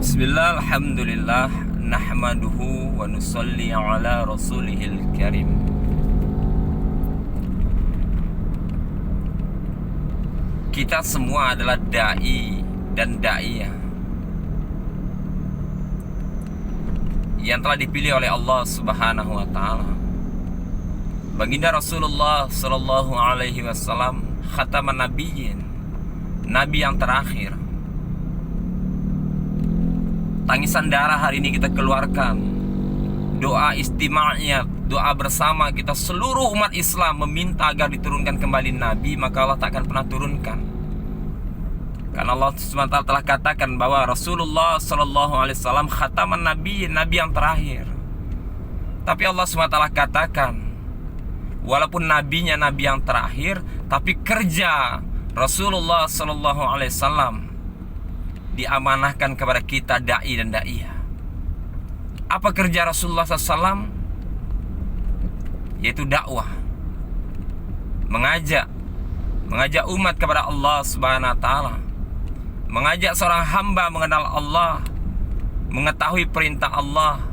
Bismillah, alhamdulillah, nahmaduhu wa nusalli ala rasulihil karim. Kita semua adalah da'i dan da'iyah yang telah dipilih oleh Allah Subhanahu wa ta'ala. Baginda Rasulullah sallallahu alaihi wasallam khataman nabiyyin, nabi yang terakhir. Tangisan darah hari ini kita keluarkan, doa istima'iyah, doa bersama kita seluruh umat Islam meminta agar diturunkan kembali Nabi, maka Allah tak akan pernah turunkan. Karena Allah SWT telah katakan bahwa Rasulullah SAW khataman Nabi, Nabi yang terakhir. Tapi Allah SWT katakan, walaupun nabinya Nabi yang terakhir, tapi kerja Rasulullah SAW diamanahkan kepada kita da'i dan da'iyah. Apa kerja Rasulullah SAW? Yaitu dakwah, mengajak umat kepada Allah Subhanahu wa ta'ala, mengajak seorang hamba mengenal Allah, mengetahui perintah Allah,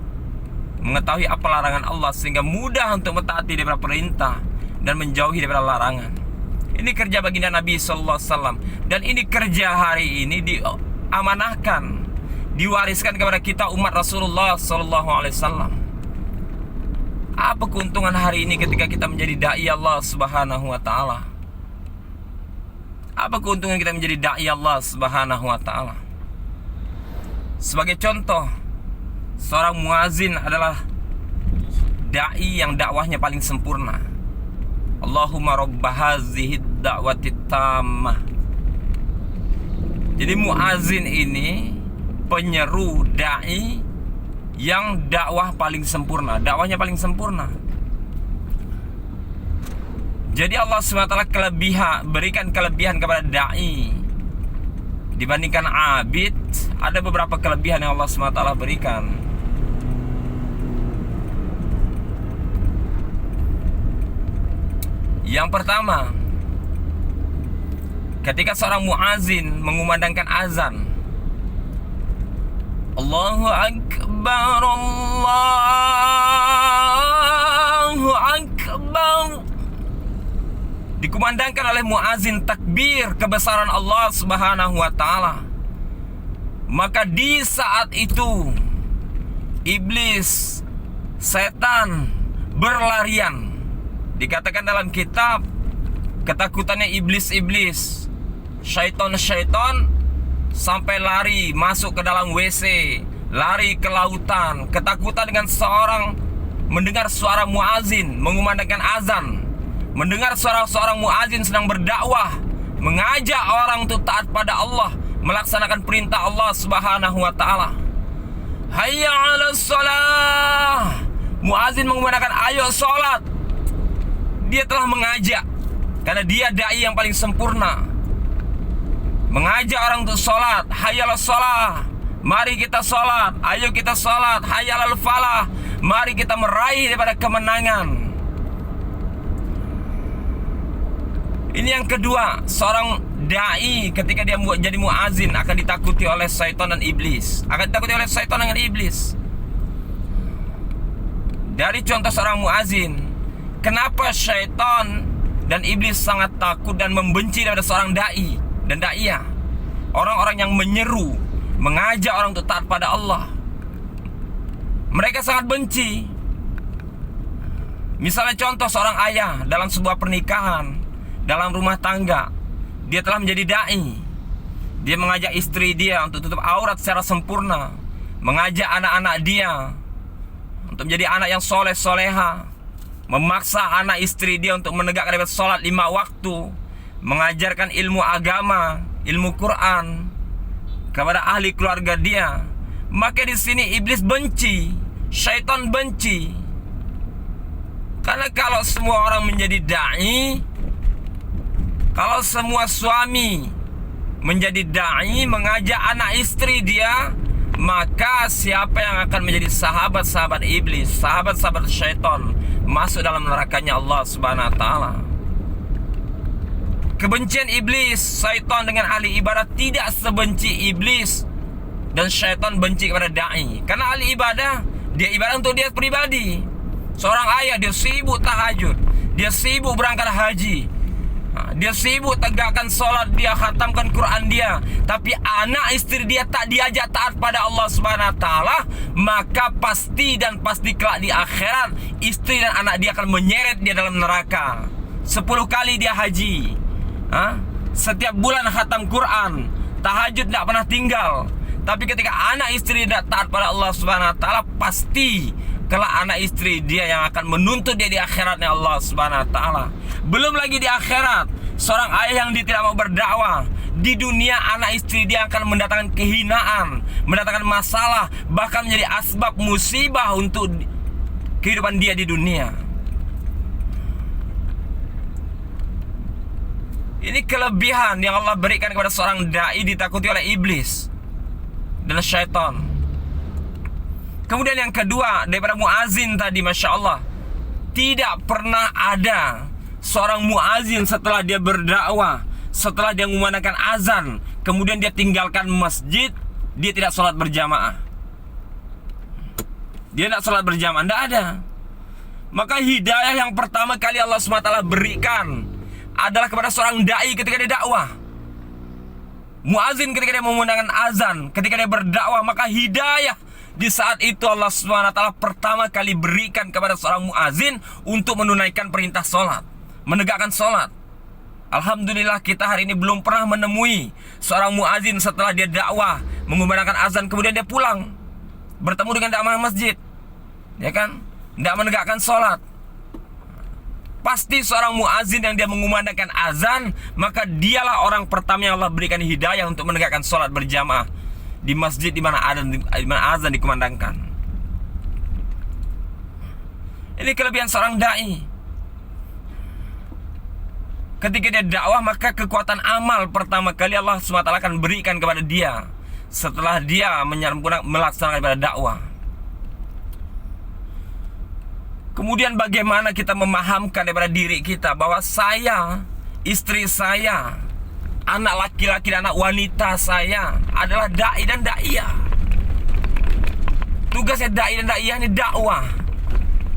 mengetahui apa larangan Allah, sehingga mudah untuk mentaati daripada perintah dan menjauhi daripada larangan. Ini kerja baginda Nabi SAW, dan ini kerja hari ini diamanahkan, diwariskan kepada kita umat Rasulullah SAW. Apa keuntungan hari ini ketika kita menjadi da'i Allah Subhanahu wa ta'ala? Apa keuntungan kita menjadi da'i Allah Subhanahu wa ta'ala? Sebagai contoh, seorang muazin adalah da'i yang dakwahnya paling sempurna. Allahumma rabba hazihi da'wati tammah. Jadi muazin ini penyeru da'i yang dakwah paling sempurna, dakwahnya paling sempurna. Jadi Allah SWT berikan kelebihan kepada da'i dibandingkan abid. Ada beberapa kelebihan yang Allah SWT berikan. Yang pertama, ketika seorang muazin mengumandangkan azan, Allahu Akbar, Allahu Akbar, dikumandangkan oleh muazin takbir kebesaran Allah Subhanahu wa ta'ala, maka di saat itu iblis, setan berlarian. Dikatakan dalam kitab, ketakutannya iblis-iblis, syaitan-syaitan sampai lari masuk ke dalam WC, lari ke lautan, ketakutan dengan seorang mendengar suara muazin mengumandangkan azan, mendengar suara seorang muazin sedang berdakwah, mengajak orang untuk taat pada Allah, melaksanakan perintah Allah Subhanahu wa ta'ala. Hayya 'alas shalah. Muazin mengumandangkan ayo salat. Dia telah mengajak, karena dia da'i yang paling sempurna, mengajak orang untuk sholat. Hayyalas sholah, mari kita sholat. Ayo kita sholat. Hayyalal falah, mari kita meraih daripada kemenangan. Ini yang kedua, seorang da'i ketika dia jadi muazin akan ditakuti oleh syaitan dan iblis. Akan ditakuti oleh syaitan dengan iblis. Dari contoh seorang muazin, kenapa syaitan dan iblis sangat takut dan membenci daripada seorang da'i dan da'iyah? Orang-orang yang menyeru, mengajak orang untuk taat pada Allah, mereka sangat benci. Misalnya contoh seorang ayah dalam sebuah pernikahan, dalam rumah tangga, dia telah menjadi da'i. Dia mengajak istri dia untuk tutup aurat secara sempurna, mengajak anak-anak dia untuk menjadi anak yang soleh-soleha, memaksa anak istri dia untuk menegakkan sholat 5 waktu, mengajarkan ilmu agama, ilmu Quran kepada ahli keluarga dia. Maka di sini iblis benci, syaitan benci. Karena kalau semua orang menjadi da'i, kalau semua suami menjadi da'i, mengajak anak istri dia, maka siapa yang akan menjadi sahabat-sahabat iblis, sahabat-sahabat syaitan, masuk dalam nerakanya Allah Subhanahu wa ta'ala. Kebencian iblis, syaitan dengan ahli ibadah tidak sebenci iblis dan syaitan benci kepada da'i. Karena ahli ibadah, dia ibadah untuk dia pribadi. Seorang ayah, dia sibuk tahajud, dia sibuk berangkat haji, dia sibuk tegakkan sholat, dia khatamkan Quran dia, tapi anak istri dia tak diajak taat pada Allah Subhanahu wa taala, maka pasti kelak di akhirat istri dan anak dia akan menyeret dia dalam neraka. 10 kali dia haji, setiap bulan khatam Quran, tahajud tidak pernah tinggal, tapi ketika anak istri tidak taat pada Allah Subhanahu wa taala, pasti kelak anak istri dia yang akan menuntut dia di akhiratnya Allah Subhanahu wa taala. Belum lagi di akhirat, seorang ayah yang dia tidak mau berdakwah, di dunia anak istri dia akan mendatangkan kehinaan, mendatangkan masalah, bahkan menjadi asbab musibah untuk kehidupan dia di dunia. Ini kelebihan yang Allah berikan kepada seorang da'i, ditakuti oleh iblis dan syaitan. Kemudian yang kedua, daripada muazin tadi, Masya Allah, tidak pernah ada seorang muazin setelah dia berdakwah, setelah dia mengumandangkan azan, kemudian dia tinggalkan masjid, dia tidak sholat berjamaah. Dia tidak sholat berjamaah, tidak ada. Maka hidayah yang pertama kali Allah SWT berikan adalah kepada seorang da'i ketika dia dakwah. Muazin ketika dia mengumandangkan azan, ketika dia berdakwah, maka hidayah di saat itu Allah SWT pertama kali berikan kepada seorang muazin untuk menunaikan perintah sholat, menegakkan sholat. Alhamdulillah kita hari ini belum pernah menemui seorang muazin setelah dia dakwah, mengumandangkan azan, kemudian dia pulang bertemu dengan dakwah masjid, ya kan, tidak menegakkan sholat. Pasti seorang muazin yang dia mengumandangkan azan, maka dialah orang pertama yang Allah berikan hidayah untuk menegakkan sholat berjamaah di masjid di mana azan dikumandangkan. Ini kelebihan seorang dai. Ketika dia dakwah, maka kekuatan amal pertama kali Allah SWT akan berikan kepada dia setelah dia melaksanakan ibadah dakwah. Kemudian bagaimana kita memahamkan daripada diri kita bahwa saya, istri saya, anak laki-laki dan anak wanita saya adalah da'i dan da'iyah. Tugasnya da'i dan da'iyah ini dakwah,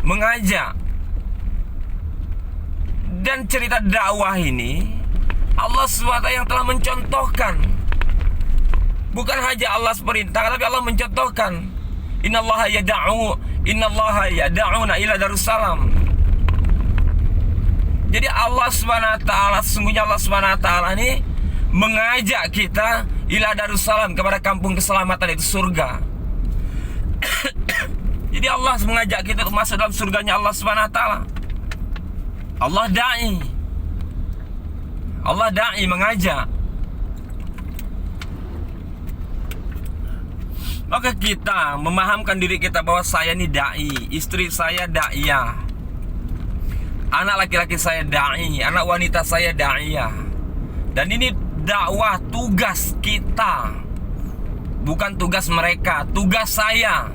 mengajak. Dan cerita dakwah ini Allah SWT yang telah mencontohkan. Bukan hanya Allah perintah, tapi Allah mencontohkan. Innallaha yada'una ila Darussalam. Jadi Allah SWT, sesungguhnya Allah SWT ini mengajak kita ila Darussalam, kepada kampung keselamatan, itu surga. Jadi Allah mengajak kita untuk masuk dalam surganya Allah SWT. Allah da'i. Allah da'i, mengajak. Maka kita memahamkan diri kita bahwa saya ini da'i, istri saya da'iyah, anak laki-laki saya da'i, anak wanita saya da'iyah. Dan ini dakwah, tugas kita, bukan tugas mereka, tugas saya.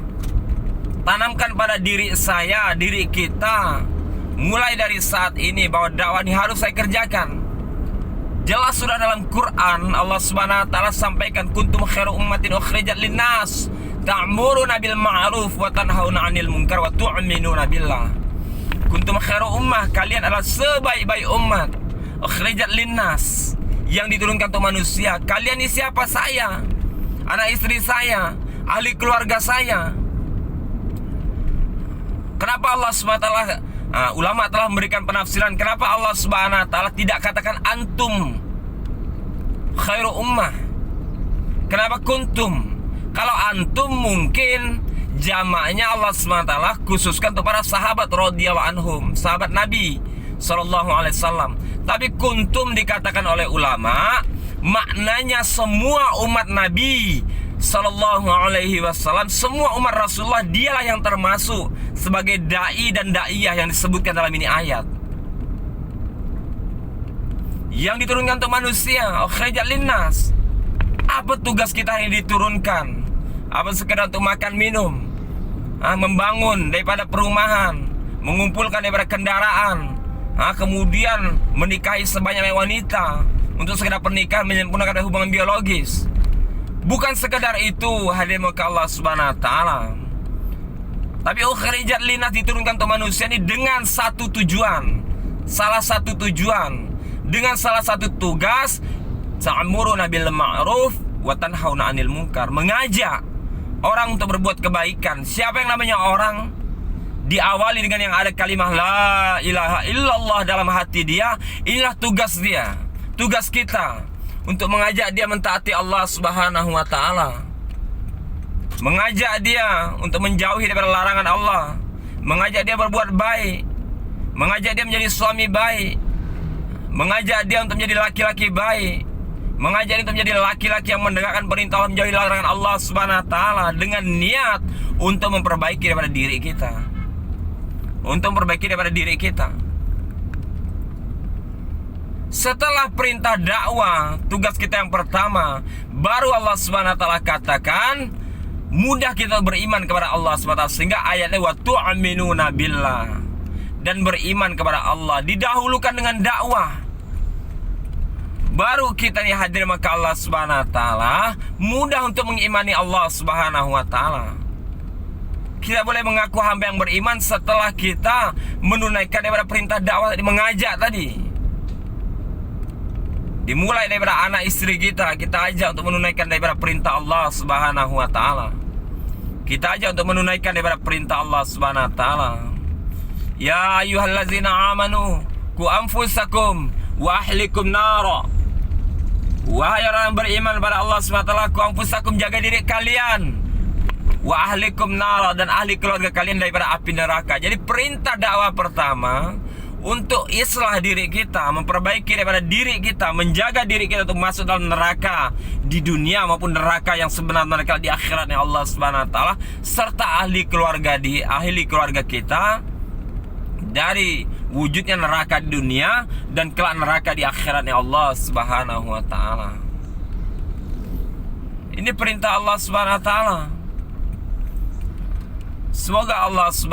Tanamkan pada diri saya, diri kita, mulai dari saat ini, bahwa dakwah ini harus saya kerjakan. Jelas sudah dalam Quran Allah Subhanahu wa taala sampaikan, kuntum khairu ummatin ukhrijat linnas ta'muruna bil ma'ruf wa tanhauna 'anil munkar wa tu'minuna billah. Kuntum khairu ummah, kalian adalah sebaik-baik umat, ukhrijat linnas, yang diturunkan untuk manusia. Kalian ini siapa? Saya, anak istri saya, ahli keluarga saya. Kenapa Allah Subhanahu wa taala, ulama telah memberikan penafsiran kenapa Allah Subhanahu wa taala tidak katakan antum khairu ummah. Kenapa kuntum? Kalau antum mungkin jamaknya Allah Subhanahu wa taala khususkan untuk para sahabat radhiyallahu anhum, sahabat Nabi sallallahu alaihi wasallam. Tapi kuntum dikatakan oleh ulama maknanya semua umat Nabi sallallahu alaihi wasallam, semua umat Rasulullah, dialah yang termasuk sebagai da'i dan da'iyah yang disebutkan dalam ini ayat. Yang diturunkan untuk manusia, ukhrijat linnas. Apa tugas kita yang diturunkan? Apa sekedar untuk makan minum, membangun daripada perumahan, mengumpulkan daripada kendaraan, kemudian menikahi sebanyak wanita untuk sekedar pernikahan, menyempurnakan hubungan biologis. Bukan sekedar itu hadirin maka Allah Subhanahu wa taala. Tapi ukhrijat linnas diturunkan untuk manusia ini dengan satu tujuan. Salah satu tujuan, dengan salah satu tugas, ta'muruna bil ma'ruf wa tanhauna 'anil munkar, mengajak orang untuk berbuat kebaikan. Siapa yang namanya orang? Diawali dengan yang ada kalimah la ilaha illallah dalam hati dia. Inilah tugas dia, tugas kita, untuk mengajak dia mentaati Allah Subhanahu wa taala. Mengajak dia untuk menjauhi daripada larangan Allah. Mengajak dia berbuat baik. Mengajak dia menjadi suami baik. Mengajak dia untuk menjadi laki-laki baik. Mengajak dia untuk menjadi laki-laki yang menegakkan perintah Allah, menjauhi larangan Allah Subhanahu wa taala, dengan niat untuk memperbaiki daripada diri kita. Untuk memperbaiki daripada diri kita. Setelah perintah dakwah, tugas kita yang pertama, baru Allah Subhanahu wa taala katakan, mudah kita beriman kepada Allah SWT. Sehingga ayatnya wa tu'minuna billah, dan beriman kepada Allah didahulukan dengan dakwah. Baru kita nih hadir maka Allah Subhanahu wa taala mudah untuk mengimani Allah Subhanahu wa taala. Kita boleh mengaku hamba yang beriman setelah kita menunaikan daripada perintah dakwah tadi, mengajak tadi. Dimulai daripada anak istri kita ajak untuk menunaikan daripada perintah Allah Subhanahu wa taala. Kita ajak untuk menunaikan daripada perintah Allah Subhanahu wa taala. Ya ayyuhallazina amanu qu anfusakum wa ahlikum nara. Wahai orang yang beriman kepada Allah Subhanahu wa taala, qu anfusakum, jaga diri kalian, wa ahlikum nara, dan ahli keluarga kalian daripada api neraka. Jadi perintah dakwah pertama untuk islah diri kita, memperbaiki daripada diri kita, menjaga diri kita untuk masuk dalam neraka di dunia maupun neraka yang sebenarnya di akhiratnya Allah Subhanahu wa taala, serta ahli keluarga kita dari wujudnya neraka di dunia dan kelak neraka di akhiratnya Allah Subhanahu wa taala. Ini perintah Allah Subhanahu wa taala. Semoga Allah Subhanahu